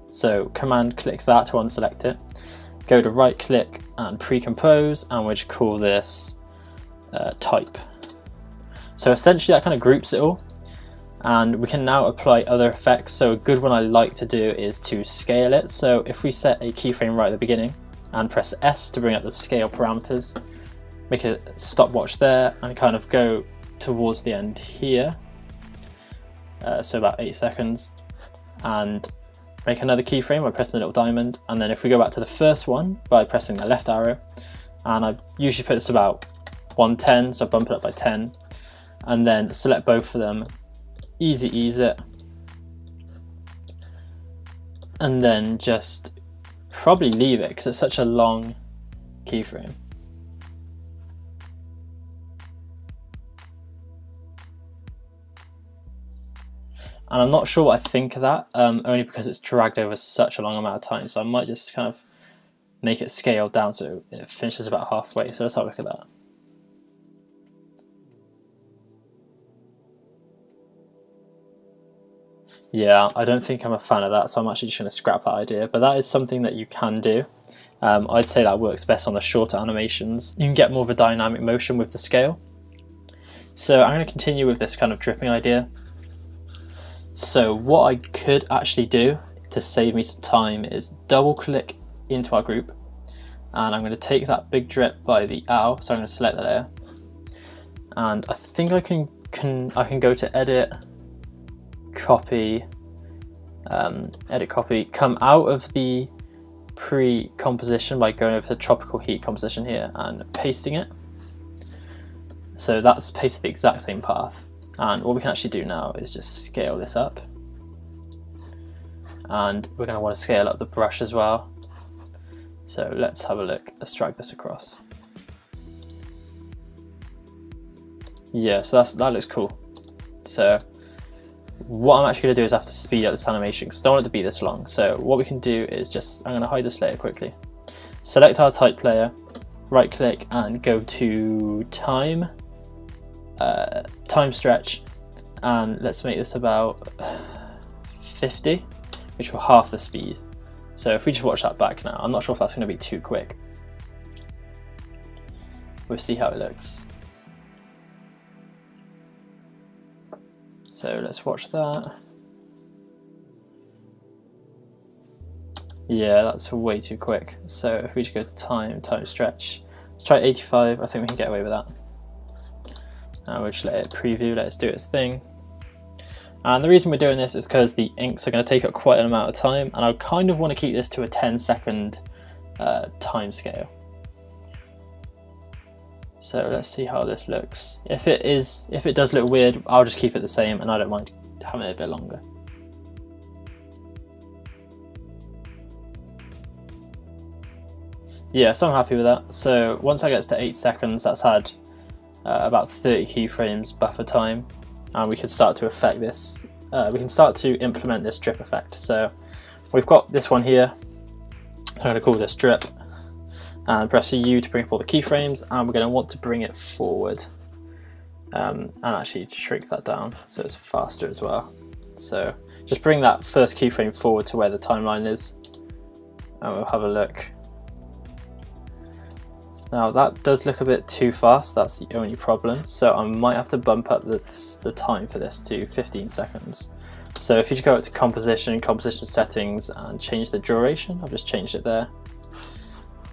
so Command click that to unselect it, go to right click and pre-compose, and we'll just call this type. So essentially that kind of groups it all, and we can now apply other effects. So a good one I like to do is to scale it. So if we set a keyframe right at the beginning and press S to bring up the scale parameters, make a stopwatch there and kind of go towards the end here, so about 8 seconds, and make another keyframe by pressing the little diamond. And then if we go back to the first one by pressing the left arrow, and I usually put this about 110, so I bump it up by 10, and then select both of them, easy ease it, and then just probably leave it because it's such a long keyframe. And I'm not sure what I think of that, only because it's dragged over such a long amount of time, so I might just kind of make it scaled down so it finishes about halfway. So let's have a look at that. Yeah, I don't think I'm a fan of that, so I'm actually just going to scrap that idea, but that is something that you can do. I'd say that works best on the shorter animations. You can get more of a dynamic motion with the scale. So I'm going to continue with this kind of dripping idea. So what I could actually do to save me some time is double click into our group, and I'm going to take that big drip by the owl, so I'm going to select that layer, and I think I can go to edit, copy, edit copy, come out of the pre-composition by going over to tropical heat composition here and pasting it. So that's pasted the exact same path. And what we can actually do now is just scale this up, and we're going to want to scale up the brush as well. So let's have a look. Let's drag this across. Yeah, so that looks cool. So what I'm actually going to do is I have to speed up this animation because I don't want it to be this long. So what we can do is just, I'm going to hide this layer quickly. Select our type layer, right click and go to time stretch, and let's make this about 50, which will half the speed. So if we just watch that back now, I'm not sure if that's going to be too quick. We'll see how it looks. So let's watch that. Yeah, that's way too quick. So if we just go to time stretch, let's try 85, I think we can get away with that. Now we'll just let it preview, let it do its thing. And the reason we're doing this is because the inks are going to take up quite an amount of time, and I kind of want to keep this to a 10-second time scale. So let's see how this looks. If it does look weird, I'll just keep it the same, and I don't mind having it a bit longer. Yeah, so I'm happy with that. So once that gets to 8 seconds, that's had about 30 keyframes buffer time, and we can start to affect this. We can start to implement this drip effect. So we've got this one here. I'm going to call this drip, and press U to bring up all the keyframes, and we're going to want to bring it forward, and actually shrink that down so it's faster as well. So just bring that first keyframe forward to where the timeline is, and we'll have a look. Now that does look a bit too fast, that's the only problem, so I might have to bump up the time for this to 15 seconds. So if you just go up to composition settings and change the duration, I've just changed it there,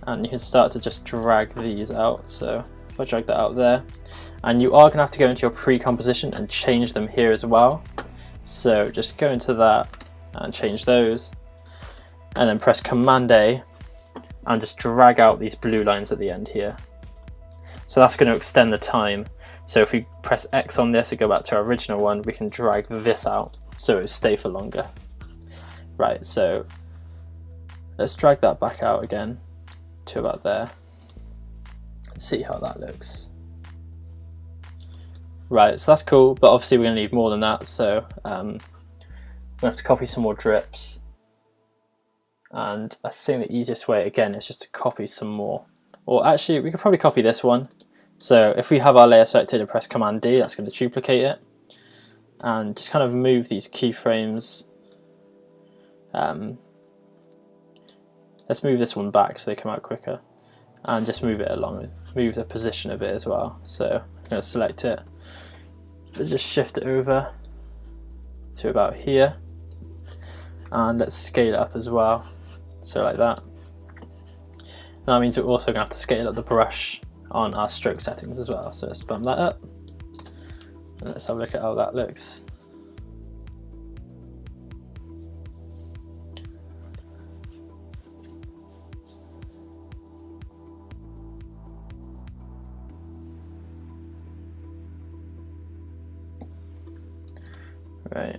and you can start to just drag these out. So if I drag that out there, and you are going to have to go into your pre-composition and change them here as well. So just go into that and change those, and then press Command A and just drag out these blue lines at the end here. So that's going to extend the time. So if we press X on this and go back to our original one, we can drag this out so it'll stay for longer. Right, so let's drag that back out again to about there. Let's see how that looks. Right, so that's cool, but obviously we're going to need more than that, so we'll have to copy some more drips. And I think the easiest way again is just to copy some more, or actually we could probably copy this one. So if we have our layer selected and press Command D, that's going to duplicate it, and just kind of move these keyframes. Let's move this one back so they come out quicker, and just move it along, move the position of it as well. So I'm going to select it, but just shift it over to about here, and let's scale it up as well. So like that. That means we're also going to have to scale up the brush on our stroke settings as well. So let's bump that up, and let's have a look at how that looks. Right.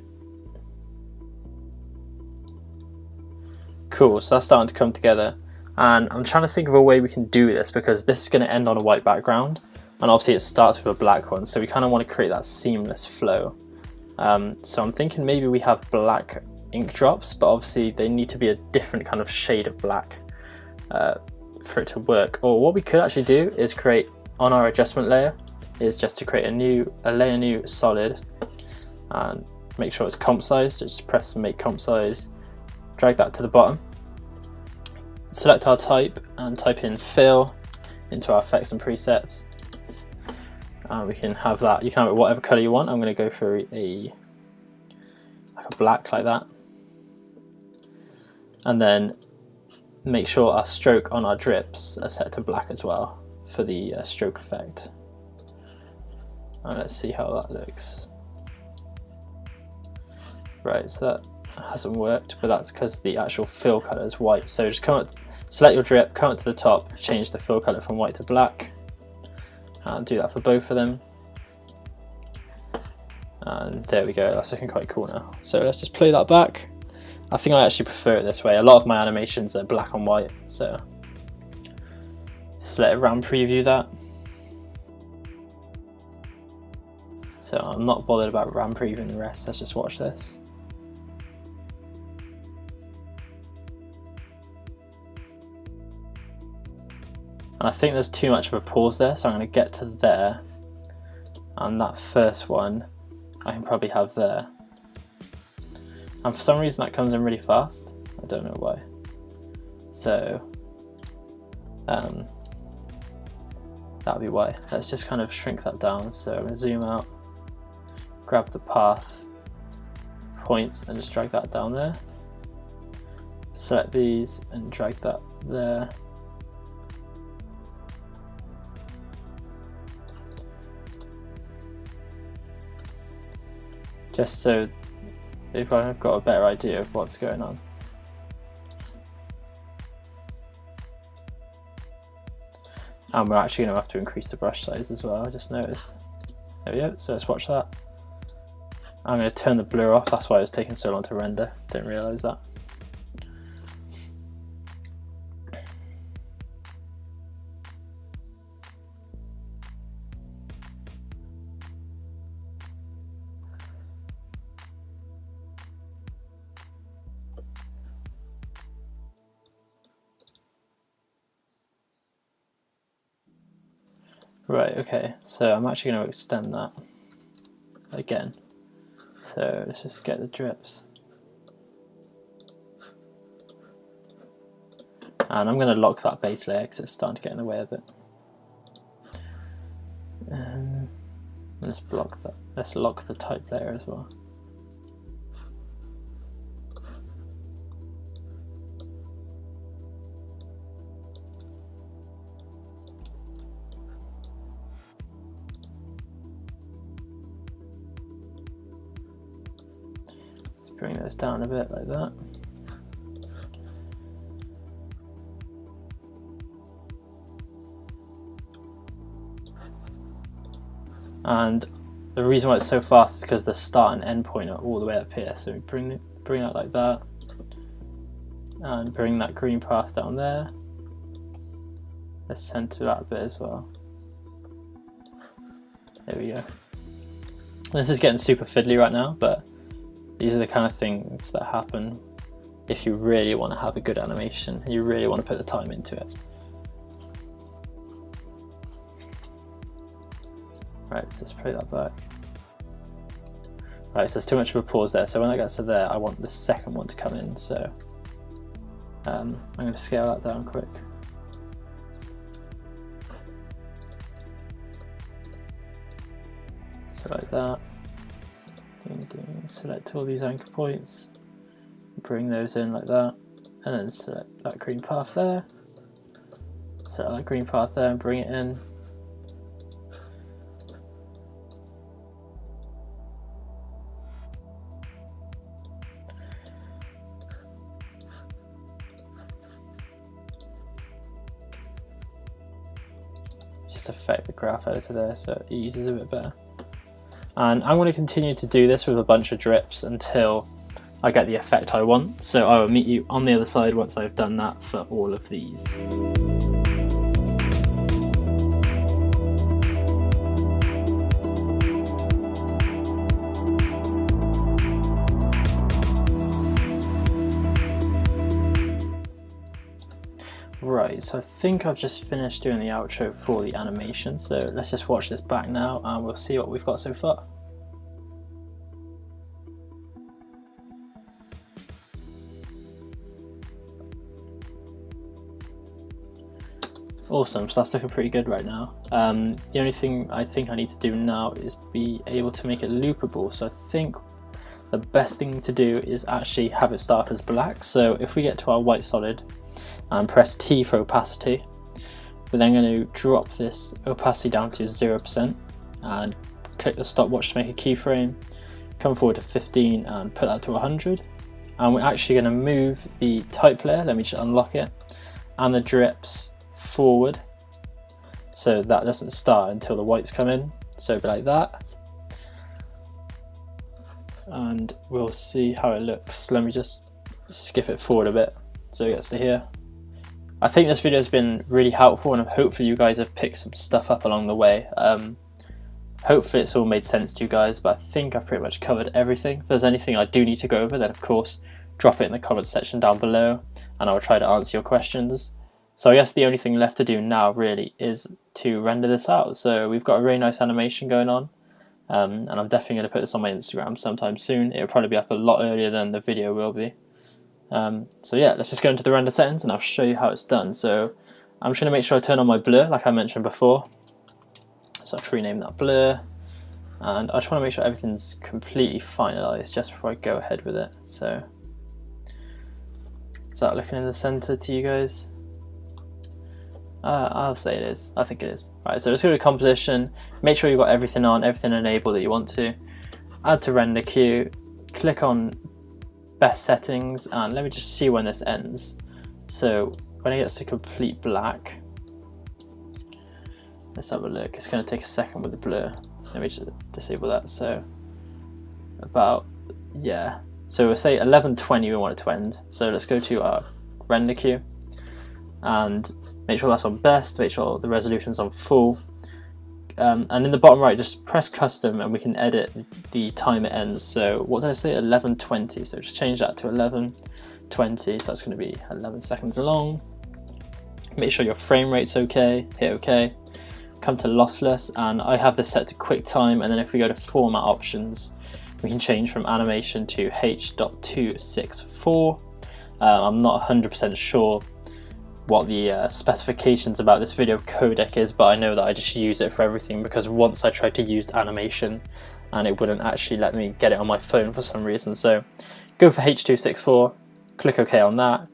Cool, so that's starting to come together. And I'm trying to think of a way we can do this, because this is going to end on a white background, and obviously it starts with a black one, so we kind of want to create that seamless flow. So I'm thinking maybe we have black ink drops, but obviously they need to be a different kind of shade of black for it to work. Or what we could actually do is create, on our adjustment layer, is just to create a layer new solid, and make sure it's comp size. So just press make comp size, drag that to the bottom, select our type and type in fill into our effects and presets. We can have that, you can have it whatever color you want. I'm going to go for like a black like that, and then make sure our stroke on our drips are set to black as well for the stroke effect. And let's see how that looks. Right, so that hasn't worked, but that's because the actual fill color is white. So just come up, select your drip, come up to the top, change the fill color from white to black, and do that for both of them. And there we go, that's looking quite cool now. So let's just play that back. I think I actually prefer it this way. A lot of my animations are black and white, so just let it run preview that. So I'm not bothered about RAM previewing the rest, let's just watch this. And I think there's too much of a pause there, so I'm going to get to there, and that first one I can probably have there. And for some reason that comes in really fast, I don't know why. So that'll be why. Let's just kind of shrink that down. So I'm going to zoom out, grab the path points and just drag that down there. Select these and drag that there. Just so they've kind of got a better idea of what's going on. And we're actually going to have to increase the brush size as well, I just noticed. There we go, so let's watch that. I'm going to turn the blur off, that's why it was taking so long to render, didn't realise that. Right, okay, so I'm actually going to extend that again. So let's just get the drips. And I'm going to lock that base layer because it's starting to get in the way of it. Let's block that. Let's lock the type layer as well. Bring those down a bit like that. And the reason why it's so fast is because the start and end point are all the way up here. So we bring that like that, and bring that green path down there. Let's center that a bit as well. There we go. This is getting super fiddly right now, but these are the kind of things that happen if you really want to have a good animation and you really want to put the time into it. Right, so let's play that back. Right, so there's too much of a pause there, so when I get to there I want the second one to come in, so I'm going to scale that down quick. So like that. Select all these anchor points, bring those in like that, and then select that green path there, select that green path there and bring it in. Just affect the graph editor there so it eases a bit better. And I'm going to continue to do this with a bunch of drips until I get the effect I want. So I will meet you on the other side once I've done that for all of these. Right, so I think I've just finished doing the outro for the animation, so let's just watch this back now and we'll see what we've got so far. Awesome, so that's looking pretty good right now. The only thing I think I need to do now is be able to make it loopable, so I think the best thing to do is actually have it start as black. So if we get to our white solid and press T for opacity, we're then going to drop this opacity down to 0% and click the stopwatch to make a keyframe, come forward to 15 and put that to 100, and we're actually going to move the type layer, let me just unlock it, and the drips forward so that doesn't start until the whites come in, so it'll be like that, and we'll see how it looks. Let me just skip it forward a bit so it gets to here. I think this video has been really helpful and hopefully you guys have picked some stuff up along the way. Hopefully it's all made sense to you guys, but I think I've pretty much covered everything. If there's anything I do need to go over, then of course drop it in the comments section down below and I'll try to answer your questions. So I guess the only thing left to do now really is to render this out. So we've got a really nice animation going on, and I'm definitely going to put this on my Instagram sometime soon. It'll probably be up a lot earlier than the video will be. So yeah, let's just go into the render settings and I'll show you how it's done. So I'm just going to make sure I turn on my blur like I mentioned before. So I'll rename that blur, and I just want to make sure everything's completely finalized just before I go ahead with it. So is that looking in the center to you guys? I'll say it is. I think it is. Right, so let's go to composition, make sure you've got everything on, everything enabled that you want to. Add to render queue, click on best settings, and let me just see when this ends. So when it gets to complete black, let's have a look. It's going to take a second with the blur. Let me just disable that. So about, yeah, so we'll say 11:20 we want it to end. So let's go to our render queue and make sure that's on best, make sure the resolution's on full, and in the bottom right just press custom and we can edit the time it ends. So what did I say, 11:20, so just change that to 11:20, so that's going to be 11 seconds long. Make sure your frame rate's okay, hit OK, come to lossless, and I have this set to QuickTime, and then if we go to format options we can change from animation to H.264. I'm not 100% sure what the specifications about this video codec is, but I know that I just use it for everything because once I tried to use animation and it wouldn't actually let me get it on my phone for some reason. So go for H.264, click OK on that,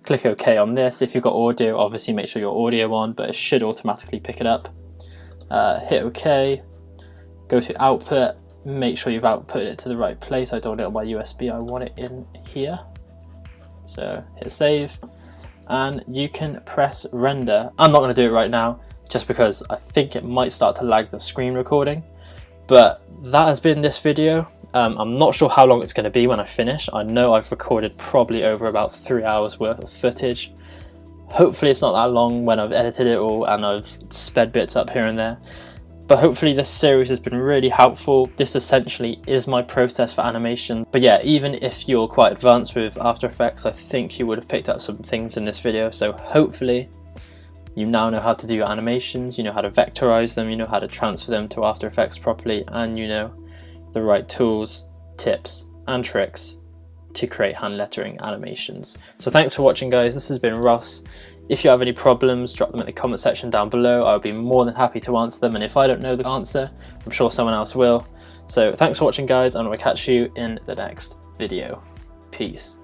click OK on this. If you've got audio, obviously make sure your audio on, but it should automatically pick it up. Hit OK, go to output, make sure you've outputted it to the right place. I don't want it on my USB, I want it in here. So hit save, and you can press render. I'm not going to do it right now just because I think it might start to lag the screen recording, but that has been this video. I'm not sure how long it's going to be when I finish. I know I've recorded probably over about 3 hours worth of footage. Hopefully it's not that long when I've edited it all and I've sped bits up here and there. But hopefully this series has been really helpful. This essentially is my process for animation. But yeah, even if you're quite advanced with After Effects, I think you would have picked up some things in this video. So hopefully you now know how to do your animations, you know how to vectorize them, you know how to transfer them to After Effects properly, and you know the right tools, tips and tricks to create hand lettering animations. So thanks for watching guys, this has been Ross. If you have any problems, drop them in the comment section down below. I'll be more than happy to answer them, and if I don't know the answer, I'm sure someone else will. So thanks for watching guys, and I'll catch you in the next video. Peace.